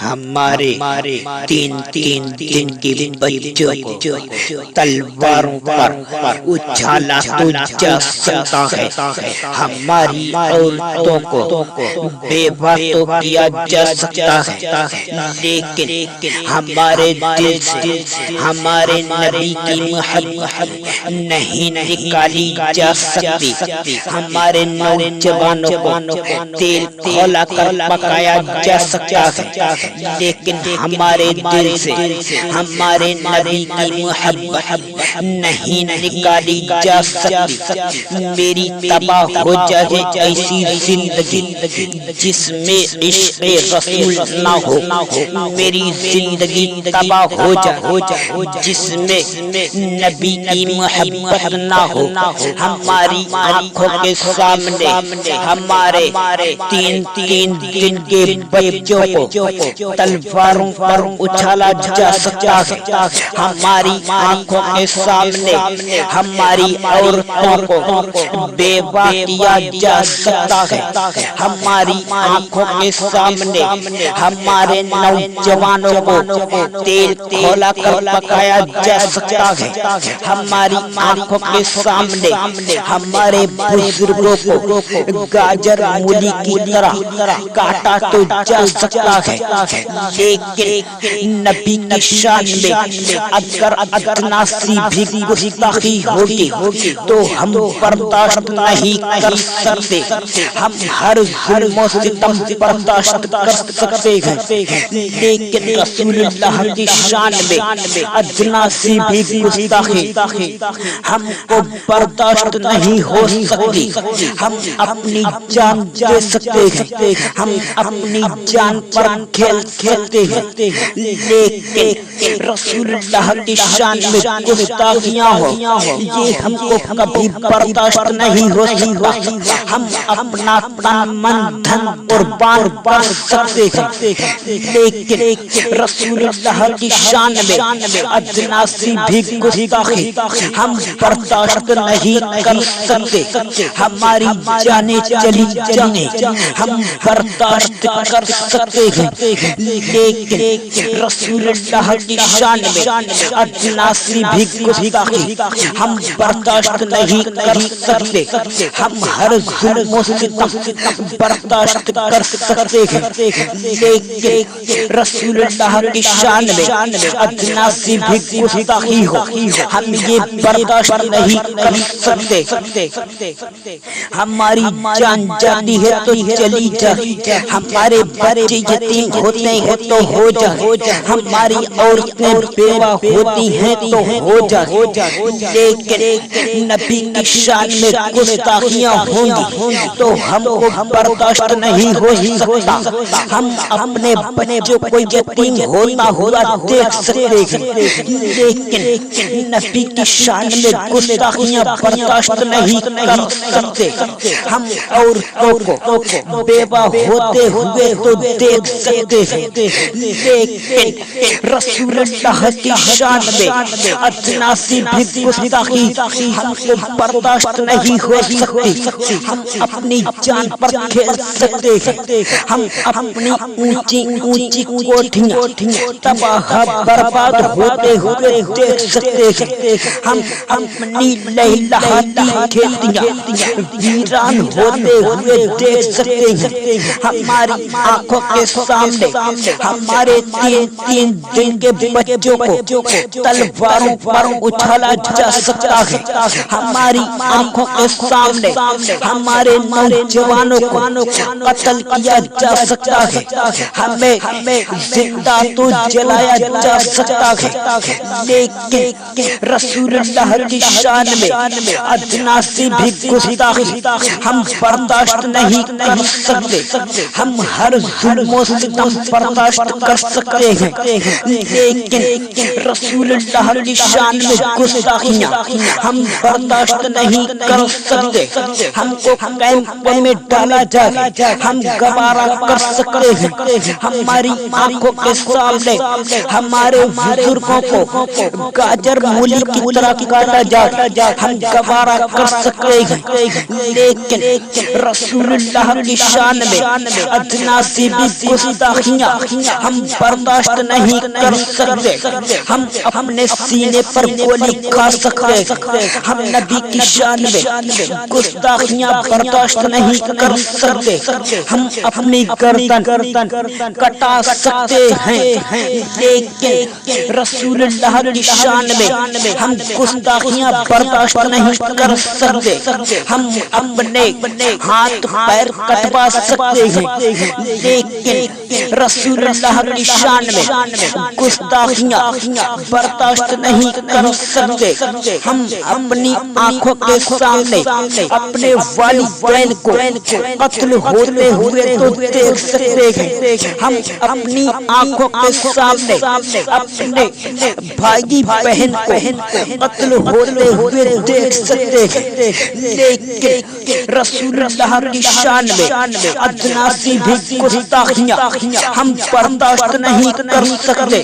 ہمارے تین تین دن کے بچوں کو تلواروں پر اچھالا تو جا سکتا ہے، ہماری عورتوں کو بیوہ تو کیا جا سکتا ہے، لیکن ہمارے دل سے ہمارے نبی کی محبت نہیں نکالی جا سکتی، ہمارے نوجوانوں کو تیل کھولا کر پکایا جا سکتا ہے، لیکن ہمارے دل سے ہمارے نبی کی محبت نہیں نکالی جا سکتی۔ میری تباہ ہو جائے ایسی زندگی جس میں عشق رسول نہ ہو، میری زندگی تباہ ہو جائے جس میں نبی کی محبت نہ ہو، ہماری آنکھوں کے سامنے ہمارے تین تین دن کے بچوں کو تلواروں پر اچھالا جا سکتا ہے، ہماری آنکھوں کے سامنے ہماری عورتوں کو بیوہ کیا جا سکتا ہے، ہماری آنکھوں کے سامنے ہمارے نوجوانوں کو تیل کھولا کر پکایا جا سکتا ہے، ہماری آنکھوں کے سامنے ہمارے بزرگوں کو گاجر مولی کی طرح کاٹا تو جا سکتا ہے، لیکن نبی کی شان میں اگر ادنا سی بھی گستاخی ہوگی تو ہم برداشت نہیں کر سکتے، ہم ہر ظلم و ستم برداشت کر سکتے ہیں، لیکن رسول اللہ کی شان میں ادنا سی بھی گستاخی ہم کو برداشت نہیں ہو سکتی، ہم اپنی جان دے سکتے ہیں، ہم اپنی جان پر کھیل سکتے ہیں، لیکن رسول اللہ کی شان میں گستاخیاں ہو یہ ہم کو کبھی برداشت نہیں ہو سکتا، ہم اپنا تن من دھن قربان کر سکتے ہیں، لیکن رسول اللہ کی شان میں ادنا سی بھی گستاخی ہم برداشت نہیں کر سکتے، ہماری جانیں چلی جائیں ہم برداشت کر سکتے ہیں، لیکن رسول اللہ کی شان میں ادنا سی بھی گستاخی ہم برداشت نہیں کر سکتے، ہم ہر ظلم و ستم برداشت کر سکتے ہیں، لیکن رسول اللہ کی شان میں ادنا سی بھی گستاخی ہو ہم یہ برداشت نہیں کر سکتے، ہماری جان جاتی ہے تو چلی جائے، ہمارے بچے یتیم ہوتے ہیں تو ہو جائے، ہماری عورتیں بیوہ ہوتی ہیں تو ہو جائے، لیکن نبی کی شان میں گستاخیاں ہوں گی تو ہم کو برداشت نہیں ہو سکتا، ہم اپنے بچوں کو یتیم ہوتا ہوا دیکھ سکتے ہیں، لیکن نبی کی شان میں گستاخیاں برداشت نہیں کر سکتے، ہم عورتوں کو بیوہ ہوتے ہوئے تو دیکھ سکتے ہیں، لیکن رسول اللہ کی شان میں ادنا سی بھی گستاخی ہم کو برداشت نہیں ہو سکتی، ہم اپنی جان پر کھیل سکتے ہیں، ہم اپنی اونچی اونچی کوٹھیاں تباہ برباد ہوتے ہوئے دیکھ سکتے ہیں، ہم اپنی لہلہاتی کھیتیاں ویران ہوتے ہوئے دیکھ سکتے ہیں، ہماری آنکھوں کے سامنے ہمارے تین تین دن کے بچوں کو تلواروں پر اچھالا جا سکتا ہے، ہماری آنکھوں کے سامنے ہمارے نوجوانوں کو قتل کیا جا سکتا ہے، ہمیں زندہ تو جلایا جا سکتا ہے، لیکن رسول اللہ کی شان میں ادنا سی بھی گستاخی ہم برداشت نہیں کر سکتے، ہم ہر ظلم و ستم برداشت کر سکتے ہیں، لیکن رسول اللہ کی شان میں گستاخیاں ہم برداشت نہیں کر سکتے، ہم کو کیمپ میں ڈالا جائے ہم گوارا کر سکتے ہیں، ہماری آنکھوں کے سامنے ہمارے بزرگوں کو گاجر مولی کی طرح کاٹا جائے ہم گوارا کر سکتے ہیں، لیکن رسول اللہ کی شان میں ادنا سی بھی گستاخی گستاخیاں ہم برداشت نہیں کر سکتے، ہم اپنے سینے پر گولی کھا سکتے، ہم نبی کی شان میں گستاخیاں برداشت نہیں کر سکتے، ہم اپنی گردن کٹا سکتے ہیں، لیکن رسول اللہ کی شان میں ہم گستاخیاں برداشت نہیں کر سکتے، ہم اپنے ہاتھ پیر کٹوا سکتے ہیں، لیکن رسول اللہ کی شان میں گستاخیاں برداشت نہیں کر سکتے، ہم اپنی آنکھوں کے سامنے اپنے والدین کو قتل ہوتے ہوئے تو دیکھ سکتے ہیں، ہم اپنی آنکھوں کے سامنے اپنے بھائی بہن کو قتل ہوتے ہوئے دیکھ سکتے ہیں، لیکن رسول اللہ کی شان میں ادنا سی بھی گستاخیاں ہم برداشت نہیں کر سکتے،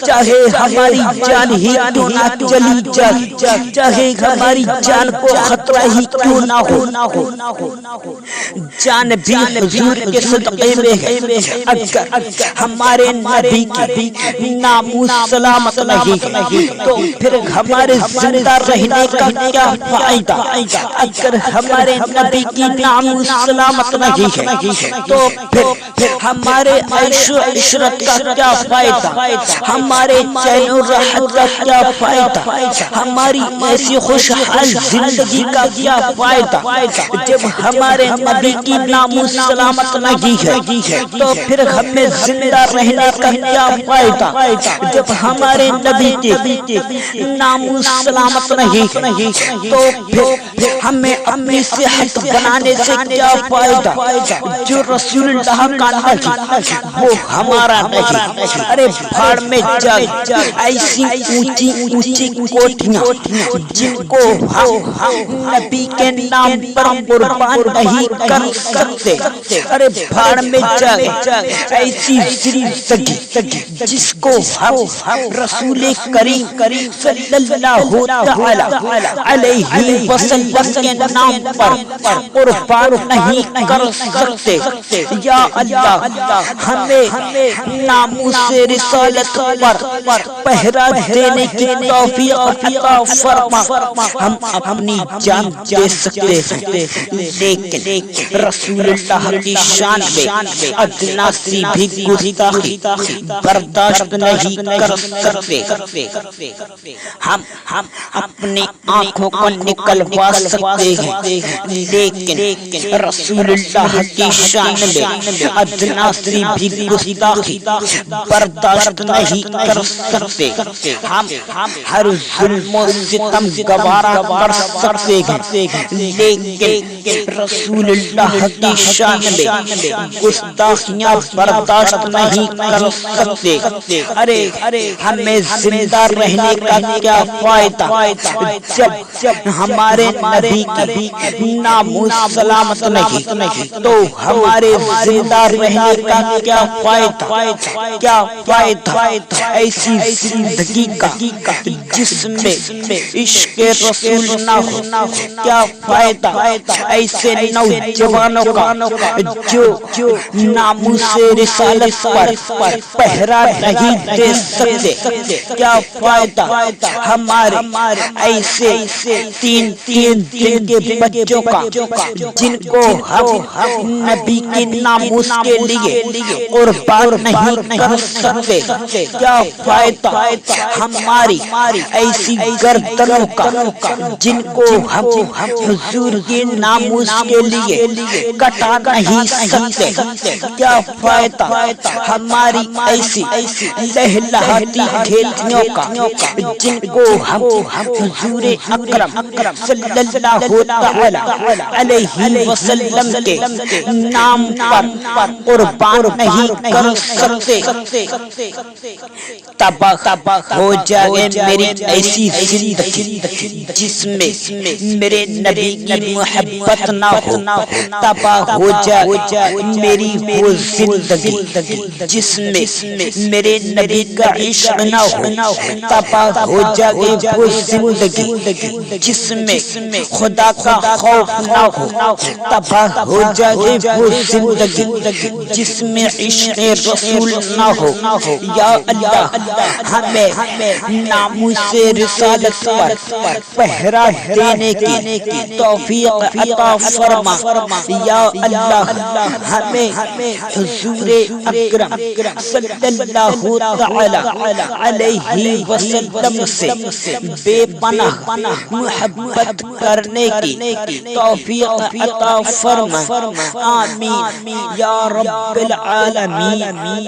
چاہے ہماری جان ہی کیوں نہ چلی جائے، چاہے ہماری جان کو خطرہ ہی کیوں نہ ہو، جان بھی حضور کے صدقے میں ہے، اگر ہمارے نبی کی ناموس سلامت نہیں تو پھر ہمارے زندہ رہنے کا کیا فائدہ، اگر ہمارے نبی کی ناموس سلامت نہیں ہے تو پھر ہمارے عیش و عشرت کا کیا فائدہ، ہمارے چین و راحت کا کیا فائدہ، ہماری ایسی خوشحال زندگی کا کیا فائدہ، جب ہمارے نبی کی ناموس سلامت نہیں ہے تو پھر ہمیں زندہ رہنے کا کیا فائدہ، جب ہمارے نبی کی ناموس سلامت نہیں تو پھر ہمیں اپنی صحت بنانے سے کیا فائدہ، جو رسول اللہ کا نہیں وہ ہمارا نہیں، ارے بھاڑ میں جا، ایسی اونچی اونچی کوٹھیاں جن کو ہم نبی کے نام پر قربان نہیں کر سکتے، ارے بھاڑ میں جا، ایسی زندگی جس کو ہم رسول کریم صلی اللہ تعالی علیہ وسلم کے نام پر قربان نہیں کر سکتے، یا اللہ ہمیں ناموس رسالت پر پہرا دینے کی توفیق عطا فرما، ہم اپنی جان دے سکتے ہیں لیکن رسول اللہ کی شان میں ادنا سی بھی گستاخی برداشت نہیں کر سکتے، ہم اپنی آنکھوں کو نکلوا سکتے ہیں لیکن رسول اللہ کی شان میں ادنا سی بھی گستاخی برداشت نہیں کر سکتے، ہم ہر ظلم و ستم گوارا کر سکتے ہیں لیکن رسول اللہ کی شان میں گستاخیاں برداشت نہیں کر سکتے، ارے ہمیں زندہ رہنے کا کیا فائدہ، جب ہمارے نبی کی ناموس سلامت نہیں تو ہمارے زندہ رہنے کا کیا فائدہ، ایسی زندگی کا جس میں عشق رسول نہ ہو کیا فائدہ، ایسے نوجوانوں کا جو ناموس رسالت پر پہرا نہیں دے سکتے کیا فائدہ، ہمارے ایسے تین دن کے بچوں کا جن کو ہم نبی کے ناموس کے لیے قربان نہیں کر سکتے کیا فائدہ، ہماری ایسی گردنوں کا جن کو ہم حضور کے ناموس کے لیے کٹا نہیں سکتے کیا فائدہ، ہماری ایسی لہلہاتی کھیتیوں کا جن کو ہم حضور اکرم صلی اللہ تعالی علیہ وسلم کے نام پر قربان نہیں کر سکتے، تباہ ہو جائے میری ایسی زندگی جس میں میرے نبی کی محبت نہ ہو، تباہ ہو جائے میری وہ زندگی جس میں میرے نبی کا عشق نہ ہو، تباہ ہو جائے وہ زندگی جس میں خدا کا خوف نہ ہو، تباہ ہو جائے وہ زندگی جس میں عشق رسول نہ ہو، یا اللہ ہمیں ناموس رسالت پر پہرا دینے کی توفیق عطا فرما، یا اللہ ہمیں حضور اکرم صلی اللہ تعالی علیہ وسلم سے بے پناہ محبت کرنے کی توفیق عطا فرما، آمین یا رب العالمین۔